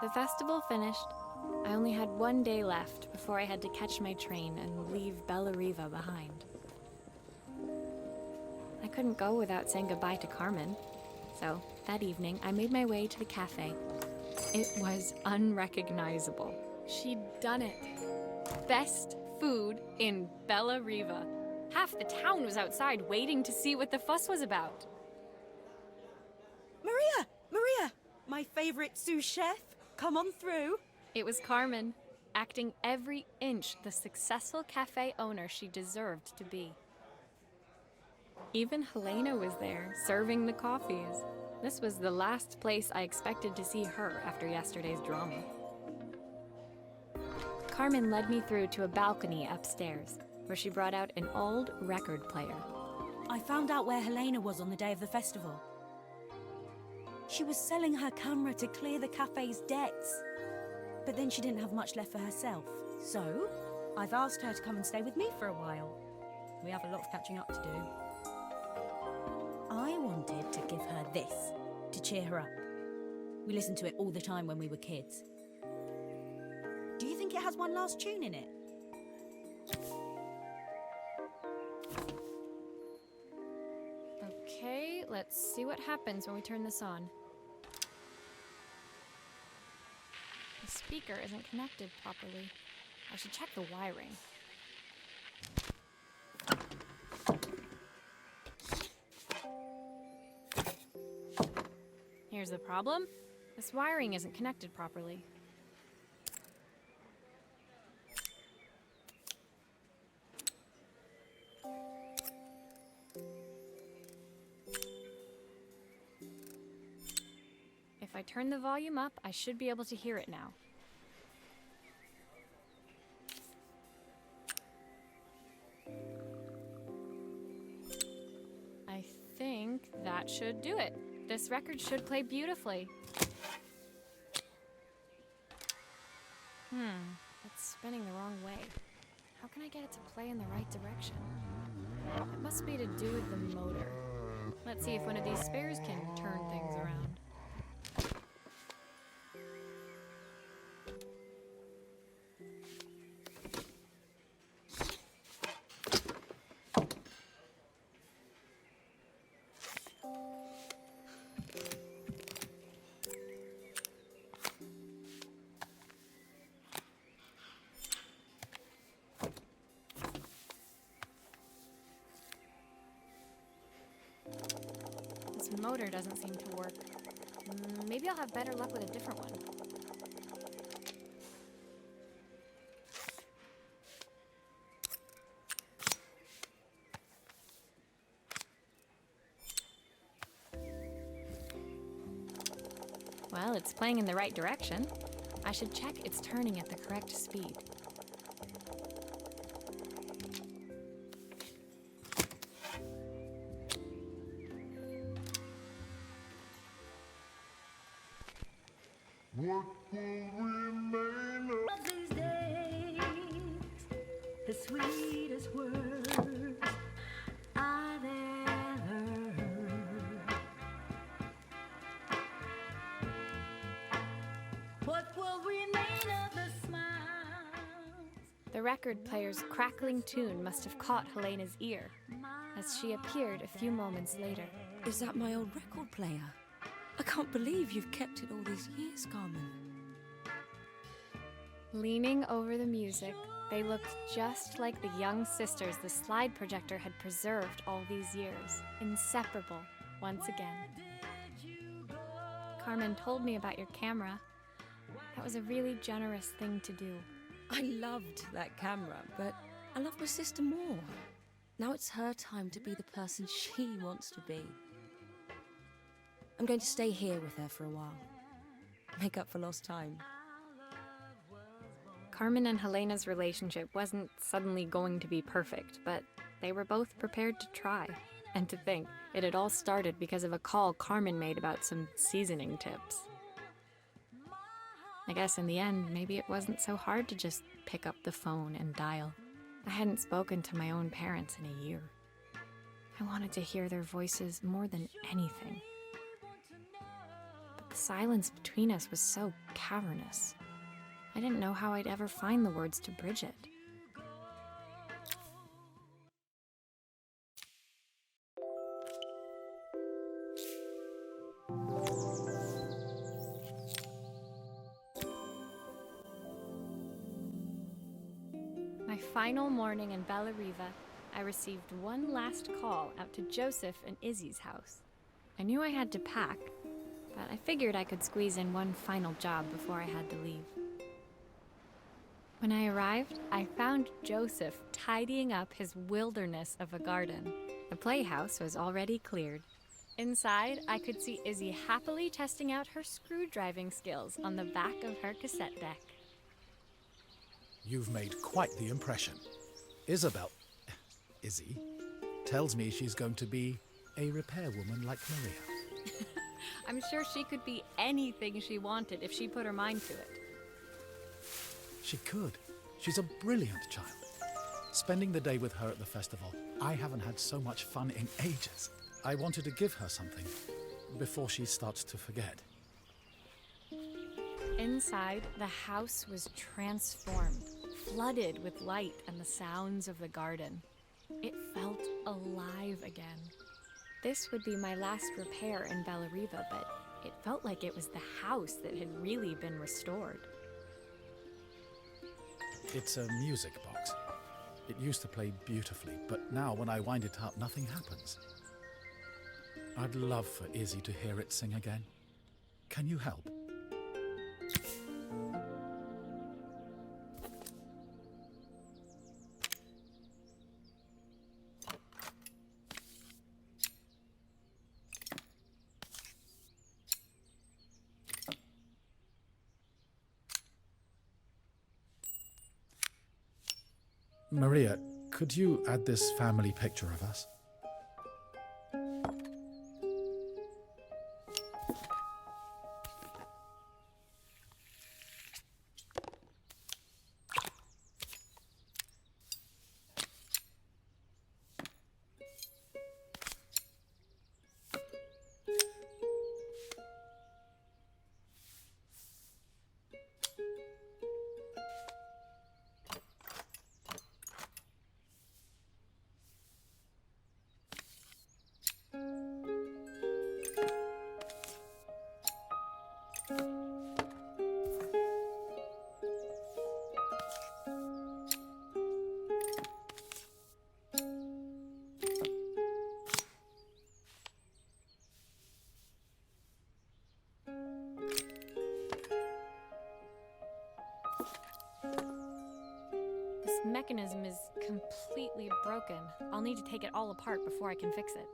The festival finished. I only had one day left before I had to catch my train and leave Bellariva behind. I couldn't go without saying goodbye to Carmen. So, that evening, I made my way to the cafe. It was unrecognizable. She'd done it. Best food in Bellariva. Half the town was outside waiting to see what the fuss was about. Maria! My favorite sous chef. Come on through. It was Carmen, acting every inch the successful cafe owner she deserved to be. Even Helena was there, serving the coffees. This was the last place I expected to see her after yesterday's drama. Carmen led me through to a balcony upstairs, where she brought out an old record player. I found out where Helena was on the day of the festival. She was selling her camera to clear the cafe's debts. But then she didn't have much left for herself. So, I've asked her to come and stay with me for a while. We have a lot of catching up to do. I wanted to give her this, to cheer her up. We listened to it all the time when we were kids. Do you think it has one last tune in it? Okay, let's see what happens when we turn this on. The speaker isn't connected properly. I should check the wiring. Here's the problem. This wiring isn't connected properly. If I turn the volume up, I should be able to hear it now. I think that should do it. This record should play beautifully. It's spinning the wrong way. How can I get it to play in the right direction? It must be to do with the motor. Let's see if one of these spares can turn things around. This motor doesn't seem to work. Maybe I'll have better luck with a different one. Well, it's playing in the right direction. I should check it's turning at the correct speed. What will remain of these days? The sweetest words I've ever heard. What will remain of the smiles? The record player's crackling tune must have caught Helena's ear, as she appeared a few moments later. Is that my old record player? I can't believe you've kept it all these years, Carmen. Leaning over the music, they looked just like the young sisters the slide projector had preserved all these years, inseparable once again. Carmen told me about your camera. That was a really generous thing to do. I loved that camera, but I love my sister more. Now it's her time to be the person she wants to be. I'm going to stay here with her for a while. Make up for lost time. Carmen and Helena's relationship wasn't suddenly going to be perfect, but they were both prepared to try. And to think, it had all started because of a call Carmen made about some seasoning tips. I guess in the end, maybe it wasn't so hard to just pick up the phone and dial. I hadn't spoken to my own parents in a year. I wanted to hear their voices more than anything. The silence between us was so cavernous. I didn't know how I'd ever find the words to bridge it. My final morning in Bellariva, I received one last call out to Joseph and Izzy's house. I knew I had to pack, but I figured I could squeeze in one final job before I had to leave. When I arrived, I found Joseph tidying up his wilderness of a garden. The playhouse was already cleared. Inside, I could see Izzy happily testing out her screw-driving skills on the back of her cassette deck. You've made quite the impression. Izzy, tells me she's going to be a repairwoman like Maria. I'm sure she could be anything she wanted if she put her mind to it. She could. She's a brilliant child. Spending the day with her at the festival, I haven't had so much fun in ages. I wanted to give her something before she starts to forget. Inside, the house was transformed, flooded with light and the sounds of the garden. It felt alive again. This would be my last repair in Bellariva, but it felt like it was the house that had really been restored. It's a music box. It used to play beautifully, but now when I wind it up, nothing happens. I'd love for Izzy to hear it sing again. Can you help? Maria, could you add this family picture of us? This mechanism is completely broken. I'll need to take it all apart before I can fix it.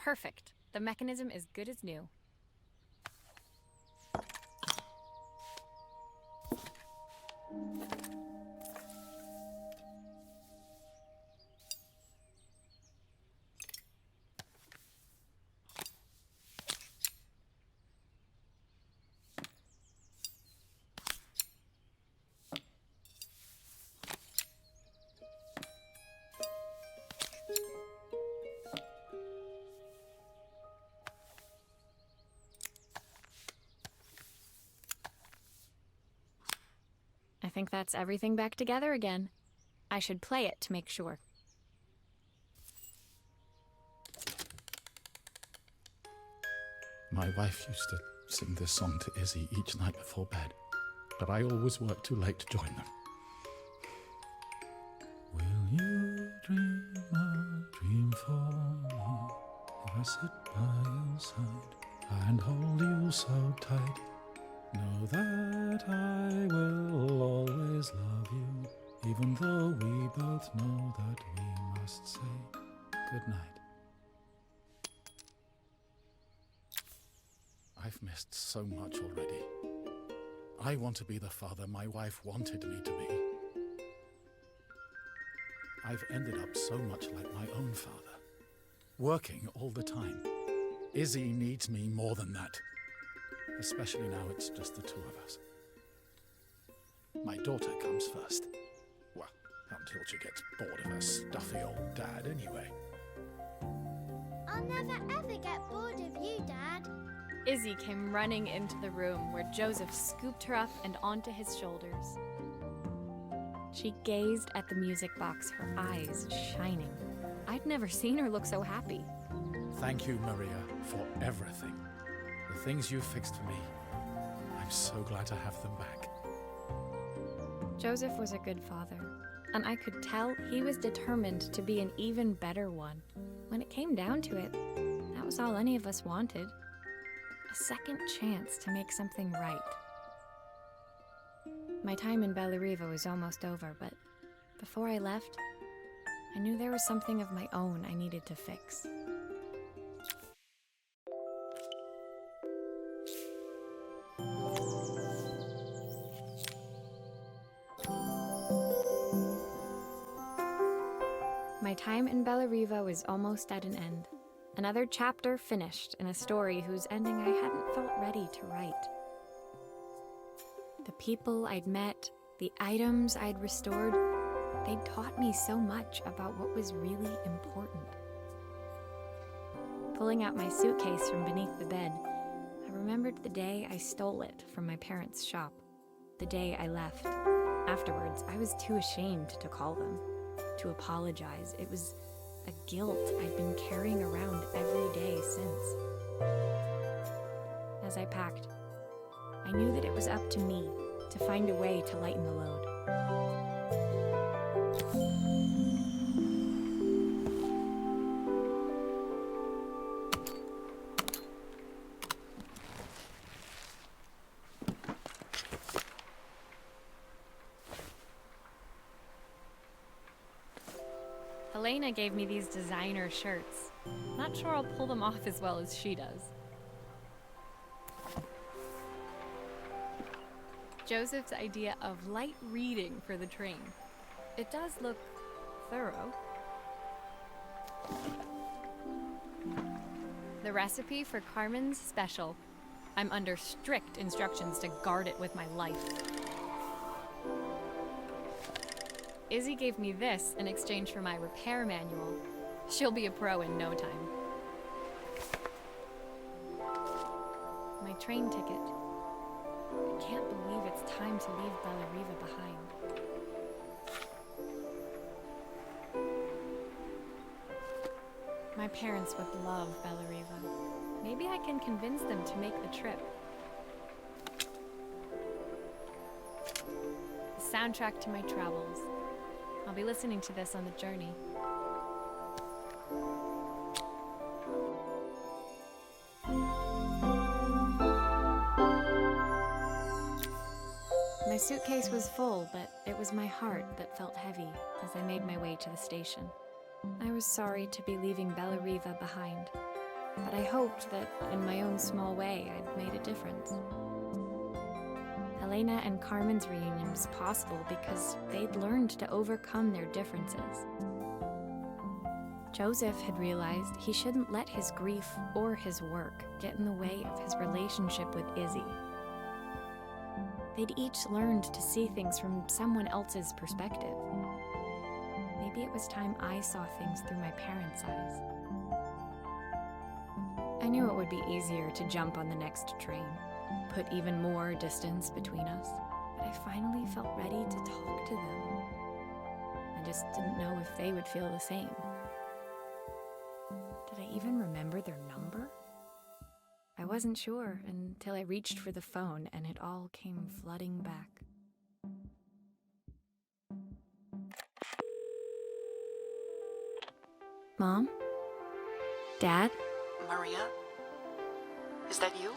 Perfect. The mechanism is good as new. I think that's everything back together again. I should play it to make sure. My wife used to sing this song to Izzy each night before bed, but I always worked too late to join them. Will you dream a dream for me if I sit by your side and hold you so tight? Know that I will always love you, even though we both know that we must say goodnight. I I've missed so much already. I want to be the father my wife wanted me to be. I've ended up so much like my own father, working all the time. Izzy needs me more than that, especially now it's just the two of us. My daughter comes first. Well, until she gets bored of her stuffy old dad anyway. I'll never ever get bored of you, Dad. Izzy came running into the room where Joseph scooped her up and onto his shoulders. She gazed at the music box, her eyes shining. I'd never seen her look so happy. Thank you, Maria, for everything. The things you fixed for me. I'm so glad to have them back. Joseph was a good father, and I could tell he was determined to be an even better one. When it came down to it, that was all any of us wanted. A second chance to make something right. My time in Bellariva was almost over, but before I left, I knew there was something of my own I needed to fix. My time in Bellariva was almost at an end. Another chapter finished in a story whose ending I hadn't felt ready to write. The people I'd met, the items I'd restored, they'd taught me so much about what was really important. Pulling out my suitcase from beneath the bed, I remembered the day I stole it from my parents' shop, the day I left. Afterwards, I was too ashamed to call them, to apologize. It was a guilt I'd been carrying around every day since. As I packed, I knew that it was up to me to find a way to lighten the load. Helena gave me these designer shirts. Not sure I'll pull them off as well as she does. Joseph's idea of light reading for the train. It does look thorough. The recipe for Carmen's special. I'm under strict instructions to guard it with my life. Izzy gave me this in exchange for my repair manual. She'll be a pro in no time. My train ticket. I can't believe it's time to leave Bellariva behind. My parents would love Bellariva. Maybe I can convince them to make the trip. The soundtrack to my travels. I'll be listening to this on the journey. My suitcase was full, but it was my heart that felt heavy as I made my way to the station. I was sorry to be leaving Bellariva behind, but I hoped that in my own small way I'd made a difference. Helena and Carmen's reunion was possible because they'd learned to overcome their differences. Joseph had realized he shouldn't let his grief or his work get in the way of his relationship with Izzy. They'd each learned to see things from someone else's perspective. Maybe it was time I saw things through my parents' eyes. I knew it would be easier to jump on the next train, put even more distance between us, but I finally felt ready to talk to them. I just didn't know if they would feel the same. Did I even remember their number? I wasn't sure until I reached for the phone and it all came flooding back. Mom? Dad? Maria? Is that you?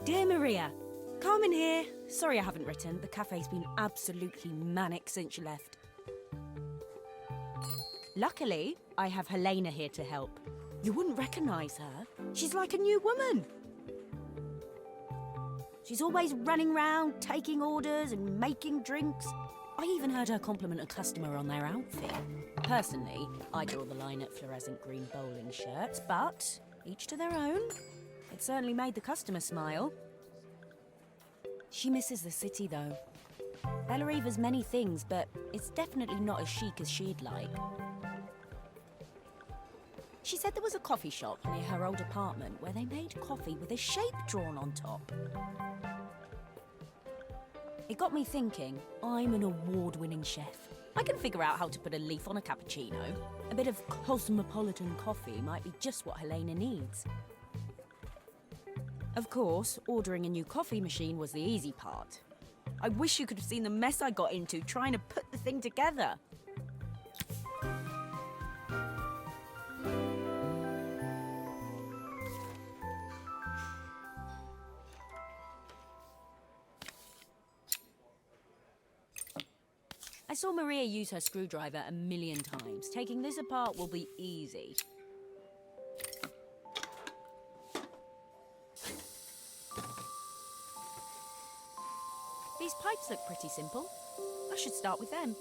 Dear Maria, Carmen here. Sorry I haven't written. The cafe's been absolutely manic since you left. Luckily, I have Helena here to help. You wouldn't recognise her. She's like a new woman. She's always running round, taking orders and making drinks. I even heard her compliment a customer on their outfit. Personally, I draw the line at fluorescent green bowling shirts, but each to their own. It certainly made the customer smile. She misses the city, though. Bellariva's many things, but it's definitely not as chic as she'd like. She said there was a coffee shop near her old apartment where they made coffee with a shape drawn on top. It got me thinking, I'm an award-winning chef. I can figure out how to put a leaf on a cappuccino. A bit of cosmopolitan coffee might be just what Helena needs. Of course, ordering a new coffee machine was the easy part. I wish you could have seen the mess I got into trying to put the thing together. I saw Maria use her screwdriver a million times. Taking this apart will be easy. These pipes look pretty simple. I should start with them.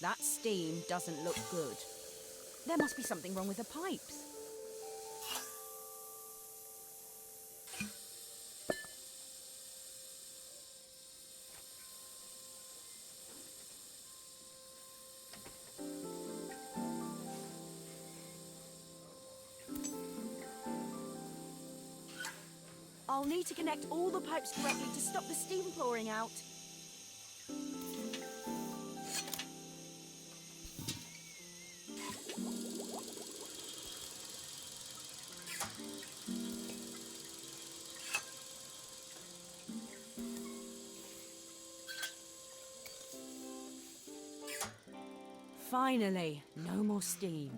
That steam doesn't look good. There must be something wrong with the pipes. I'll need to connect all the pipes correctly to stop the steam pouring out. Finally, no more steam.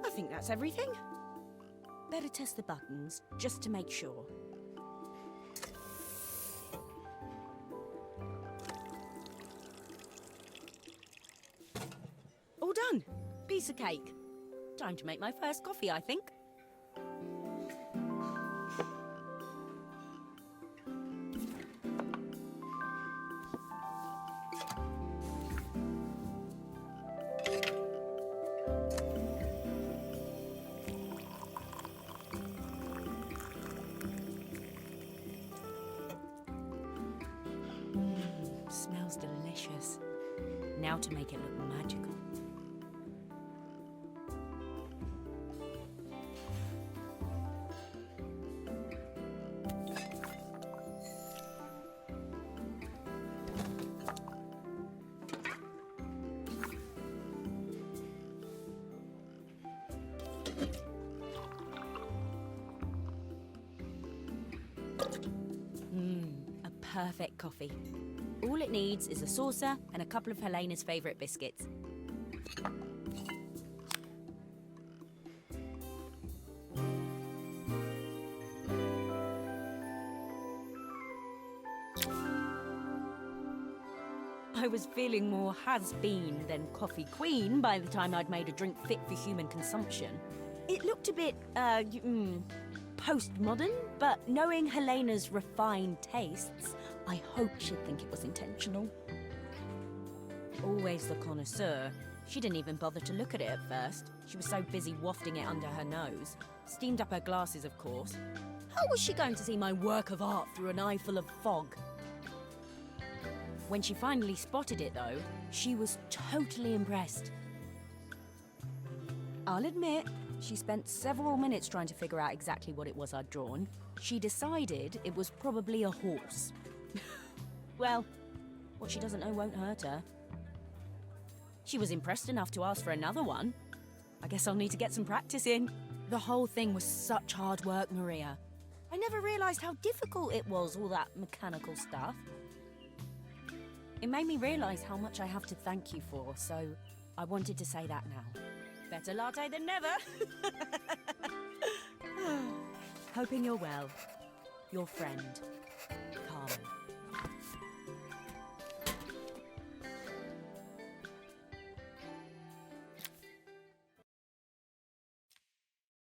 I think that's everything. Better test the buttons, just to make sure. All done. Piece of cake. Time to make my first coffee, I think. delicious. Now to make it look magical. A perfect coffee. All it needs is a saucer and a couple of Helena's favourite biscuits. I was feeling more has-been than coffee queen by the time I'd made a drink fit for human consumption. It looked a bit, postmodern, but knowing Helena's refined tastes, I hope she'd think it was intentional. Always the connoisseur. She didn't even bother to look at it at first. She was so busy wafting it under her nose. Steamed up her glasses, of course. How was she going to see my work of art through an eye full of fog? When she finally spotted it, though, she was totally impressed. I'll admit, she spent several minutes trying to figure out exactly what it was I'd drawn. She decided it was probably a horse. Well, what she doesn't know won't hurt her. She was impressed enough to ask for another one. I guess I'll need to get some practice in. The whole thing was such hard work, Maria. I never realised how difficult it was, all that mechanical stuff. It made me realise how much I have to thank you for, so I wanted to say that now. Better latte than never. Hoping you're well. Your friend.